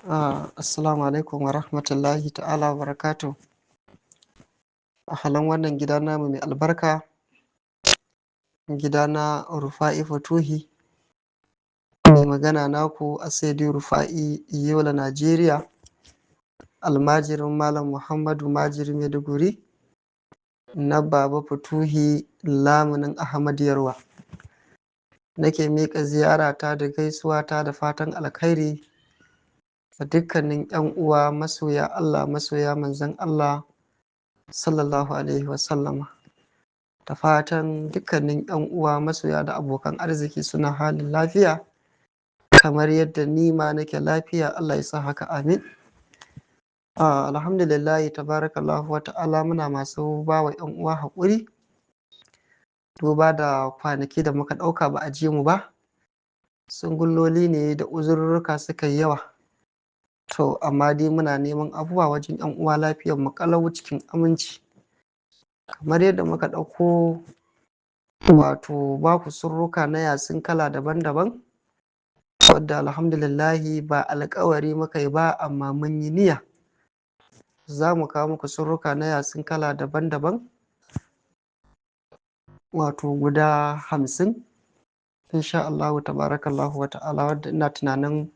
Assalamu alaikum wa rahmatullahi ta'ala wa barakatuh. A halin wannan gida namu mai albarka, gida na Rufa'i Futuhi, mai magana naku Asedi Rufa'i Yola Najeriya, almajirin Malam Muhammadu Majiri Maiduguri, na Baba Futuhi lamunin Ahmad Yarwa. Nake miƙa ziyarata da gaisuwata da fatan alkhairi ga dukkanin 'yan uwa masoya Allah, masoya manzon Allah sallallahu alaihi wasallama. Da fatan dukkanin 'yan uwa masoya da abokan arziki suna halin lafiya kamar yadda ni ma nake lafiya. Allah ya sa haka, amin. Alhamdulillahi tabarakallahu wa ta'ala, muna masu ba wa 'yan uwa haƙuri duba da kwanaki da muka ɗauka ba a je mu ba, sungulloli ne da uzurruka suka yi yawa. To amma dai muna neman abubuwa wajen 'yan uwa, lafiyar mu kalau cikin aminci, kamar yadda muka ɗauko wato baku surruka na yasin kala daban-daban, wadda alhamdulillahi ba alkawari muka yi ba amma mun yi niyya za mu kawo muku surruka na yasin kala daban-daban, wato guda 50 insha Allahu tabarakallahu wa ta'ala, wadda ina tunanin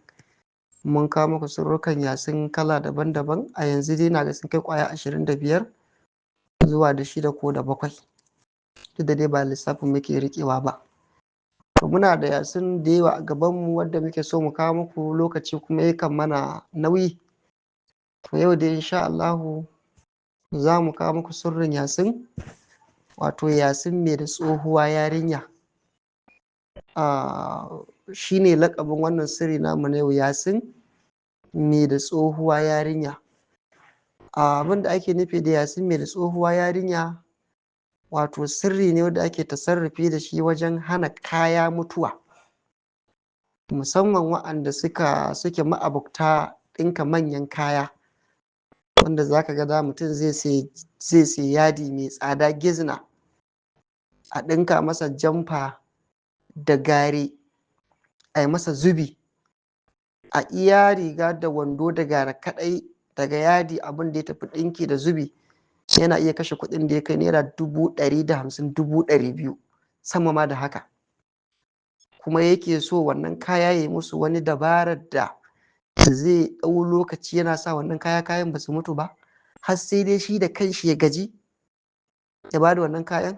mun kawo muku surrukan yasin kala daban-daban a yanzu dai na ga sun kai kwaya 25 zuwa da 6 ko da 7, duk da dai ba lissafin muke riƙewa ba. To muna da yasin da yawa a gabanmu wadda muke so mu kawo muku, lokaci kuma yakan mana nauyi. To yau dai insha Allahu za mu kawo muku sirrin yasin, wato yasin mai da tsohuwa yarinya. Shi ne lakabin wannan sirri namu na yau, yasin mai da tsohuwa yarinya. Abin da ake nufi da yasin mai da tsohuwa yarinya, wato sirri ne wanda ake tasarrufi da shi wajen hana kaya mutuwa, musamman wa'anda suke ma'abukta ɗinka manyan kaya, wanda za ka ga mutum zai sai yadi mai tsada gizna, a ɗinka masa jamfa da gare, a yi masa zubi, a iya riga da wando da gara kaɗai daga yadi abin da ya tafi ɗinki da zubi yana iya kashe kuɗin da ya kai naira 150,000, 200,000 sama ma da haka. Kuma yake so wannan kaya ya yi musu wani dabarar da zai ɗau lokaci yana sa wannan kayan ba su mutu ba, har sai dai shi da kanshi ya gaji ya ba da wannan kayan.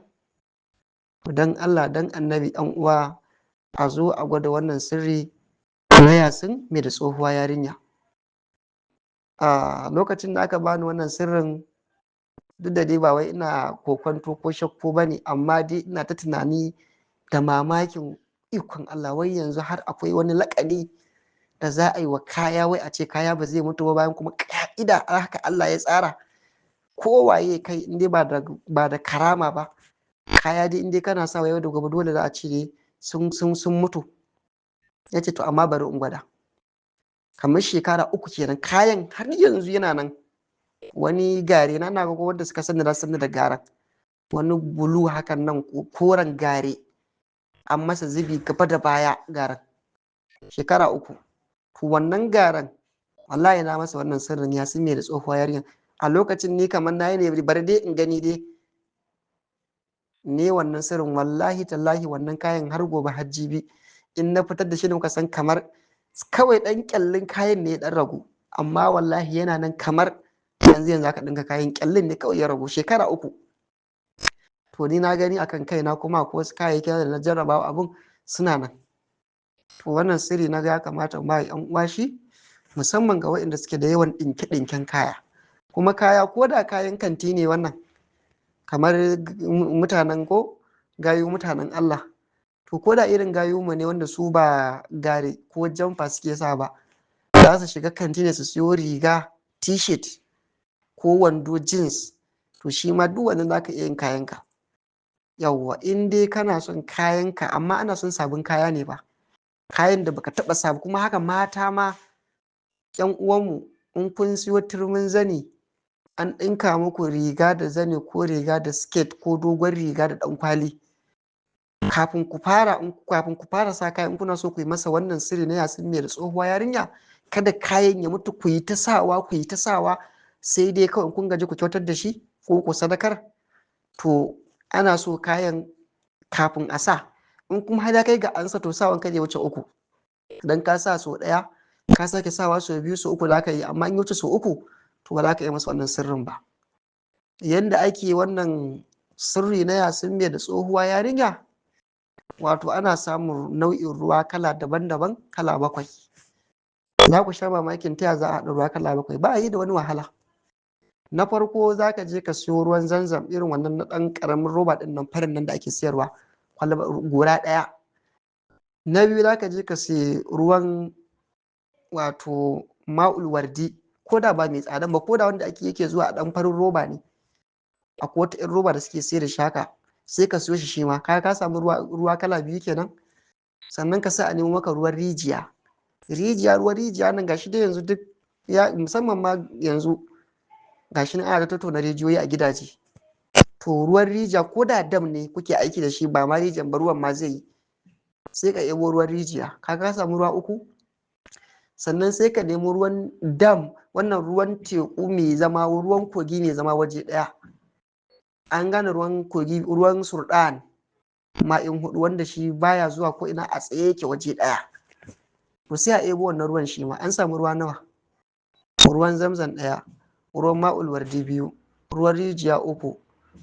Don Allah, don annabi, ɗan uwa, a zo a gwada wannan sirri na yasin mai da tsohuwa yarinya. Lokacin da aka bani wannan sirrin, duk da dai ba wai ina kokwanto ko shakku ba ne, amma dai ina ta tunani da mamakin ikon Allah, wai yanzu har akwai wani laƙani da za a yi wa kaya, wai a ce kaya ba zai mutu ba, bayan kuma ka'ida haka Allah ya tsara. Kowaye kai in dai ba da karama ba, kaya dai in dai kana sa yau da gobe dole za a ce sun mutu. Ya ce to amma bari in gwada. Kamar shekara 3 kenan kayan har yanzu yana nan. Wani gare na ga wanda suka sani da sani da garan, wani bulu hakan nan koren gare, an masa zubi gaba da baya garan, shekara 3. To wannan garan wallahi na masa wannan sirrin yasin mai da tsohuwa yarinya. A lokacin ni kamar na yi ne bari dai in gani dai ne wannan sirrin, wallahi tallahi wannan kayan har gobe har jibi in na fitar da shi ne muka san kamar kawai ɗan kyallin kayan ne ya ɗan ragu, amma wallahi yana nan kamar yanzu aka ɗinka kayan, kyallin ne kawai ya ragu, shekara 3. To ni na gani akan kaina, kuma ko wasu kayayyaki da na jarrabawa abun suna nan. To wannan sirri na ga ya kamata ba 'yan uwa shi, musamman ga waɗanda suke da yawan ɗinke-ɗinken kaya. Kuma kaya ko da kayan kanti ne wannan, kamar mutanen gayu, mutanen Allah, to ko da irin gayu mu ne wanda su ba gare ko jamfa suke sa ba, za su shiga kanti ne su siyo riga t-shirt ko wando jeans, to shi ma duk wannan za ka iya yin kayanka. Yawwa, in dai kana son kayanka, amma ana son sabon kaya ne ba, kayan da baka taba sabu. Kuma haka mata ma 'yan uwanmu, in kun siyo turmin zani an ɗinka muku riga da zani ko riga da skirt ko dogon riga da ɗan kwali, kafin ku fara sa kayan, kuna so ku yi masa wannan sirri na yasin mai da tsohuwa yarinya, kada kayan ya mutu ku yi ta sawa sai dai kawai kun gaji ku kyautar da shi ko ku sadakar. To ana so kayan kafin a sa, in kuma har ya kai ga an sa to sawan kai ya wuce 3, dan ka sa so ɗaya ka sake sawa so 2 so 3 za ka yi, amma in ya wuce so 3 to ba za ka yi masa wannan sirrin ba. Yanda ake wannan sirri na yasin mai da tsohuwa yarinya, wato ana samun nau'in ruwa kala daban-daban kala 7. Za ku sha mamakin taya za a haɗa ruwa kala 7, ba yi da wani wahala. Na farko za ka je ka siyo ruwan zanzam irin wannan na ɗan ƙaramin roba ɗin nan farin nan da ake siyarwa gora ɗaya. Na biyu za ka je ka siya ruwan wato ma'ul wardi, ko da ba mai tsadan ba, ko da wanda yake zuwa a ɗan farin roba ne, akwai wata 'yan roba da suke sayar da shaka, sai ka siyo shi ma ka samu ruwa kala 2 kenan. Sannan ka sa a nemo maka ruwan rijiya. Ruwan rijiya nan gashi dai yanzu duk ya, musamman ma yanzu gashi nan ana tattauna rijiyoyi a gidaje. To ruwan rijiya ko da dam ne kuke aiki da shi, ba ma rijiyan ba ruwan ma zai yi, sai ka ɗebo ruwan rijiya, ka samu ruwa 3. Sannan sai ka nemo ruwan dam, wannan ruwan teku mai zama, ruwan kogi mai zama waje ɗaya. An gane ruwan kogi, ruwan surɗan ma'in 4 wanda shi baya zuwa ko ina, a tsaye yake waje ɗaya. To sai a ɗebo wannan ruwan shi ma, an samu ruwa nawa? Ruwan zamzam 1, ruwan ma'ul wardi 2, ruwan rijiya 3,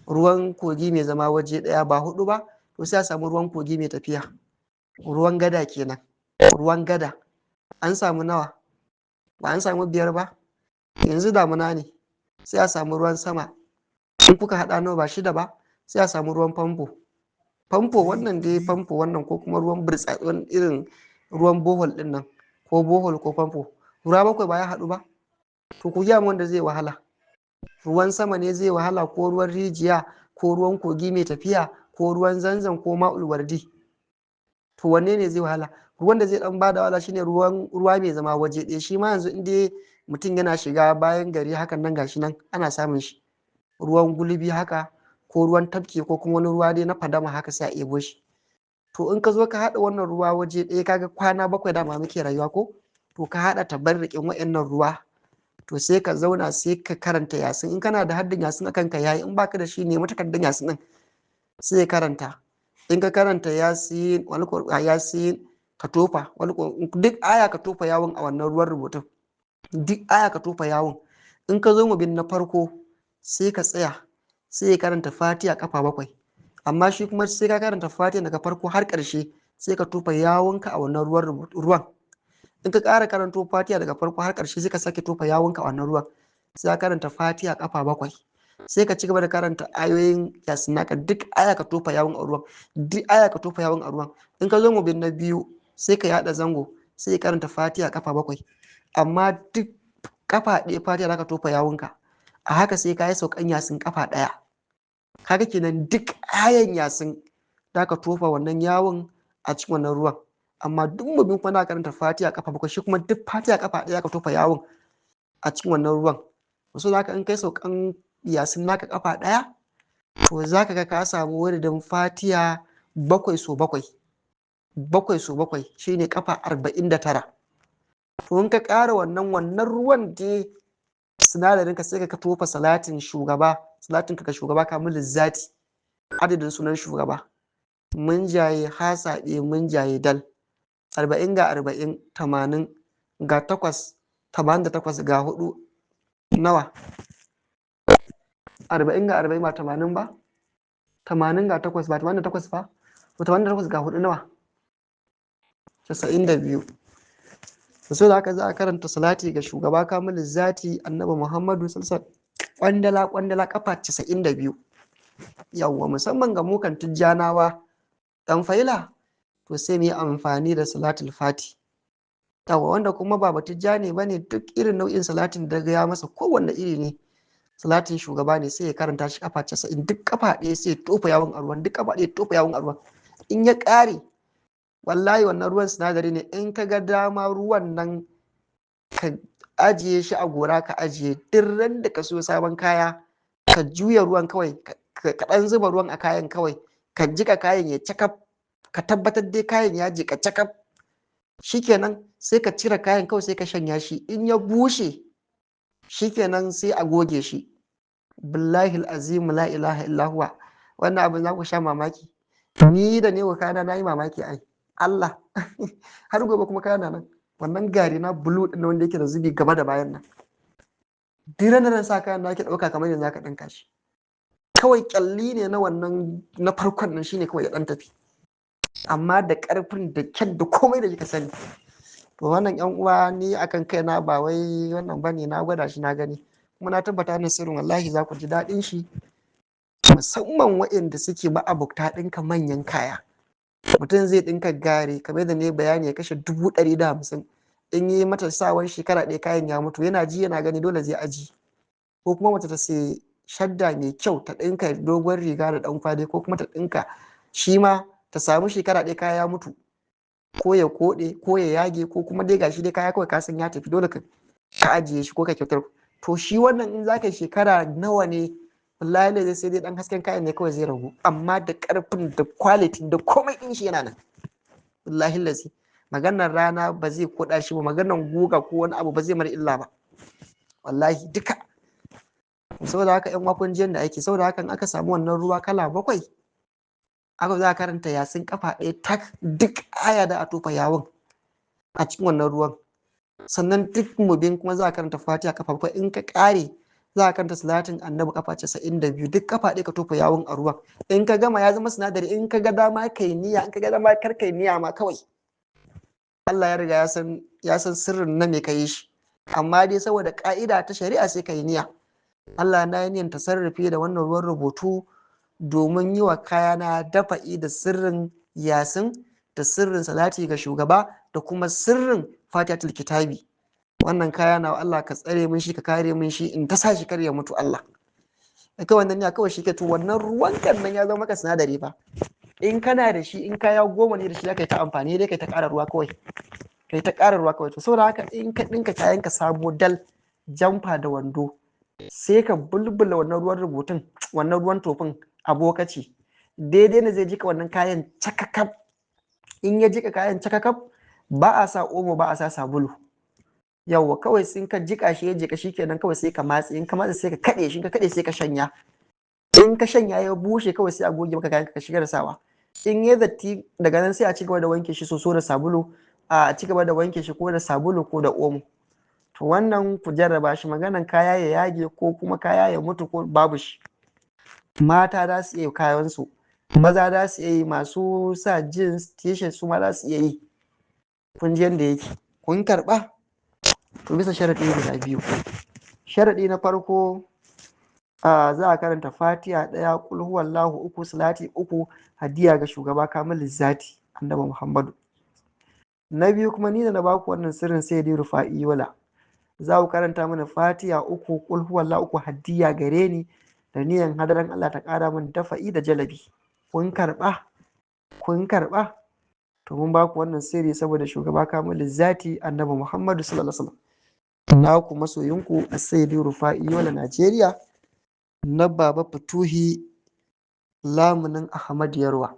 ruwan kogi mai zama waje ɗaya ba 4 ba. To sai a samu ruwan kogi mai tafiya, ruwan gada kenan, ruwan gada. An samu nawa? Ba an samu 5 ba? Yanzu damuna ne, sai a samu ruwan sama, in kuka haɗa nawa ba 6 ba. Sai a samu ruwan famfo wannan dai famfo wannan, ko kuma ruwan burtsatsen irin ruwan bohol ɗin nan, ko bohol ko famfo, ruwa 7 ba ya haɗu ba. To ku gaya wanda zai wahala, ruwan sama ne zai wahala, ko ruwan rijiya, ko ruwan kogi mai tafiya, ko ruwan zanzam, ko ma'ul wardi? To wanne ne zai wahala? Ruwan da zai dan bada wahala shine ruwa mai zama waje ɗaya. Shi ma yanzu inda mutum yana shiga bayan gari hakan nan, gashi nan ana samun shi, ruwan gulbi haka, ko ruwan tafki, ko kuma wani ruwa dai na fadama haka, sai a ebo shi. To in ka zo ka haɗa wannan ruwa waje ɗaya, kaga kwana 7 dama muke rayuwa ko, to ka haɗa tabarrukin wa'annan ruwa, to sai ka zauna sai ka karanta yasin. In kana da haddin yasin akan ka yayi, in baka da shi ne matakardan yasin din sai karanta. In ka karanta yasin ka tofa duk aya, ka tofa yawon a wannan ruwan rubutun, duk aya ka tofa yawon. In ka zo mu bin na farko, sai ka tsaya sai ya karanta fatiha kafa 7, amma shi kuma sai ka karanta fatiha daga farko har ƙarshe, sai ka tofa yawonka a wannan ruwan. In ka ƙara karanto fatiha daga farko har ƙarshe, sai ka sake tofa yawonka a wannan ruwan, sai ka karanta fatiha kafa 7, sai ka ci gaba da karanta ayoyin yasin naka, duk aya ka tofa yawon a ruwan, duk aya ka tofa yawon a ruwan. In ka zo mu bin na biyu, sai ka yada zango, sai ka karanta fatiha kafa 7, amma duk kafa ɗaya fatiha zaka tofa yawonka, a haka sai ka yi saukan yasin kafa 1. Kaga kenan duk ayan yasin zaka tofa wannan yawon a cikin wannan ruwan, amma duk mu bin kuma na karanta fatiha kafa 7, shi kuma duk fatiha kafa 1 zaka tofa yawon a cikin wannan ruwan. So zaka in kai saukan yasin naka kafa 1, to zaka ga ka samu wuridin fatiha 7 so 7, 7 so 7 shine kafa 49. To in ka ƙara wannan ruwan da sinadarin ka, sai ka tofa salatin ka ga shugaba kamilin zati, adadin sunan shugaba, mun jaye hasaɗe mun jaye dal, 40 ga 40 80 ga 8 88 ga 4 nawa? 40 ga 40 ba 80 ba, 80 ga 8 ba 88 ba, to 88 ga 4 nawa? 92. So da haka za a karanta salati ga shugaba kamilin zati annabi Muhammadu sallallahu alaihi wasallam kwandala kafa 92. Yawwa, musamman ga mukan tijjanawa dan faila, to sai mu yi amfani da salatul fati. Yawwa, wanda kuma ba tijjani bane, duk irin nau'in salatin da ya masa kowanne iri ne, salatin shugaba ne, sai ya karanta shi kafa 90, duk kafa ɗaya sai ya tofa yawon a ruwan, duk kafa ɗaya tofa yawon a ruwan. In ya ƙare, wallahi wannan ruwan sinadari ne, in ka ga dama ruwan nan ka ajiye shi a gora, ka ajiye duk ran da ka so sabon kaya, ka juya ruwan kawai, ka ɗan zuba ruwan a kayan kawai, ka jika kayan ya cakaf, ka tabbatar dai kayan ya jika cakaf, shikenan sai ka cire kayan kawai sai ka shanya shi, in ya bushe shikenan sai a goge shi. Billahi azimu la ilaha illa huwa, wannan abin za ku sha mamaki. Ni da ne wa kana na yi mamaki ai Allah. Har gobe kuma kana nan wannan gari na blue din wanda yake da zubi gaba da bayan nan, diran da sa kayan na ke dauka kamar yanzu zaka dinka shi, kawai kyalli ne na wannan na farkon nan shine kawai ya dan tafi, amma da karfin da kyan da komai da kika sani. To wannan yan uwa ni akan kaina ba wai wannan bane, na gwada shi na gani kuma na tabbata ne sirrin wallahi za ku ji daɗin shi, musamman waɗanda suke ma'abukta ɗinka manyan kaya. Mutum zai ɗinka gari kamar da ne bayani ya kashe 150, in yi mata sawan shekara ɗaya kayan ya mutu, yana ji yana gani dole zai aji. Ko kuma mace ta sai shadda mai kyau ta ɗinka dogon riga da ɗan kwali, ko kuma ta ɗinka shi ma ta samu shekara ɗaya kaya ya mutu, ko ya koɗe ko ya yage, ko kuma dai gashi dai kaya kawai ka san ya tafi, dole ka ajiye shi ko ka kyautar. To shi wannan in zaka shekara nawa ne, wallahi ne sai dai dan hasken kayan ne kawai zai ragu, amma da karfin da quality da komai din shi yana nan. Wallahi lazi maganar rana ba zai koda shi ba, maganar guga ko wani abu ba zai mara illa ba, wallahi duka. Saboda haka yan wakon jiyan da ake, saboda haka in aka samu wannan ruwa kala 7 aka za a karanta yasin kafa 1 tak, duk aya da a tofa yawon a cikin wannan ruwan. Sannan duk mubin kuma za a karanta fatiha kafa 7, in ka kare za a karanta salatin annabi kafa 92, duk kafa 1 ka tofa yawon a ruwan. In ka gama ya zama sinadari, in ka ga dama kai niyya, in ka ga dama kar kai niyya ma kawai. Allah ya riga ya san sirrin na me kai shi, amma dai saboda ka'ida ta shari'a sai kai niyya. Allah na yi niyyar tasarrufi da wannan ruwan rubutu domin yi wa kayana dafa'i da sirrin yasin, da sirrin salati ga shugaba, da kuma sirrin fatihatul kitabi. Wannan kaya na Allah ka tsare min shi, ka kare min shi, in ta sa shi kar ya mutu Allah. Kai wannan ne kawai shi ke, to wannan ruwan kan nan ya zama maka sinadari ba. In kana da shi, in kaya 10 ne da shi zaka yi ta amfani, dai kai ta ƙara ruwa kawai, kai ta ƙara ruwa kawai. To saboda haka in ka dinka kayan ka sabo dal, jamfa da wando, sai ka bulbula wannan ruwan rubutun, wannan ruwan tofin a bokaci, daidai ne zai jika wannan kayan cakakaf. In ya jika kayan cakakaf, ba a sa omo, ba a sa sabulu. Yawwa kawai sun ka jika shi ya jika shi kenan, kawai sai ka matse, in ka matse sai ka kaɗe shi, ka kaɗe sai ka shanya. In ka shanya ya bushe kawai sai a goge maka kayan ka shiga da sawa. In ya datti daga nan sai a cigaba da wanke shi soso da sabulu, a cigaba da wanke shi ko da sabulu ko da omo. To wannan ku jarraba shi, maganan kaya ya yage ko kuma kaya ya mutu ko babu shi. Mata za su iya kayan su, maza za su iya yi, masu sa jeans t-shirt su ma za su iya yi. Kun ji yanda yake, kun karɓa? To bisa sharaɗi guda 2. Sharaɗi na farko, za a karanta fatiha 1, kul huwallahu 3, salati 3, hadiya ga shugaba kamilin zati annabi Muhammadu. Na biyu kuma ni da na baku wannan sirrin sai dai rufa'i wala, za ku karanta mana fatiha 3, kul huwallahu 3, hadiya gare ni, da niyan hadaran Allah ta ƙara min dafa'i da jalabi. Kun karɓa? Kun karɓa? To mun baku wannan sirri saboda shugaba kamilin zati annabi Muhammadu sallallahu alaihi wasallam. Na ku masoyinku a sayyidi rufa'i wala Najeriya, na baba Futuhi lamunin Ahmad Yarwa.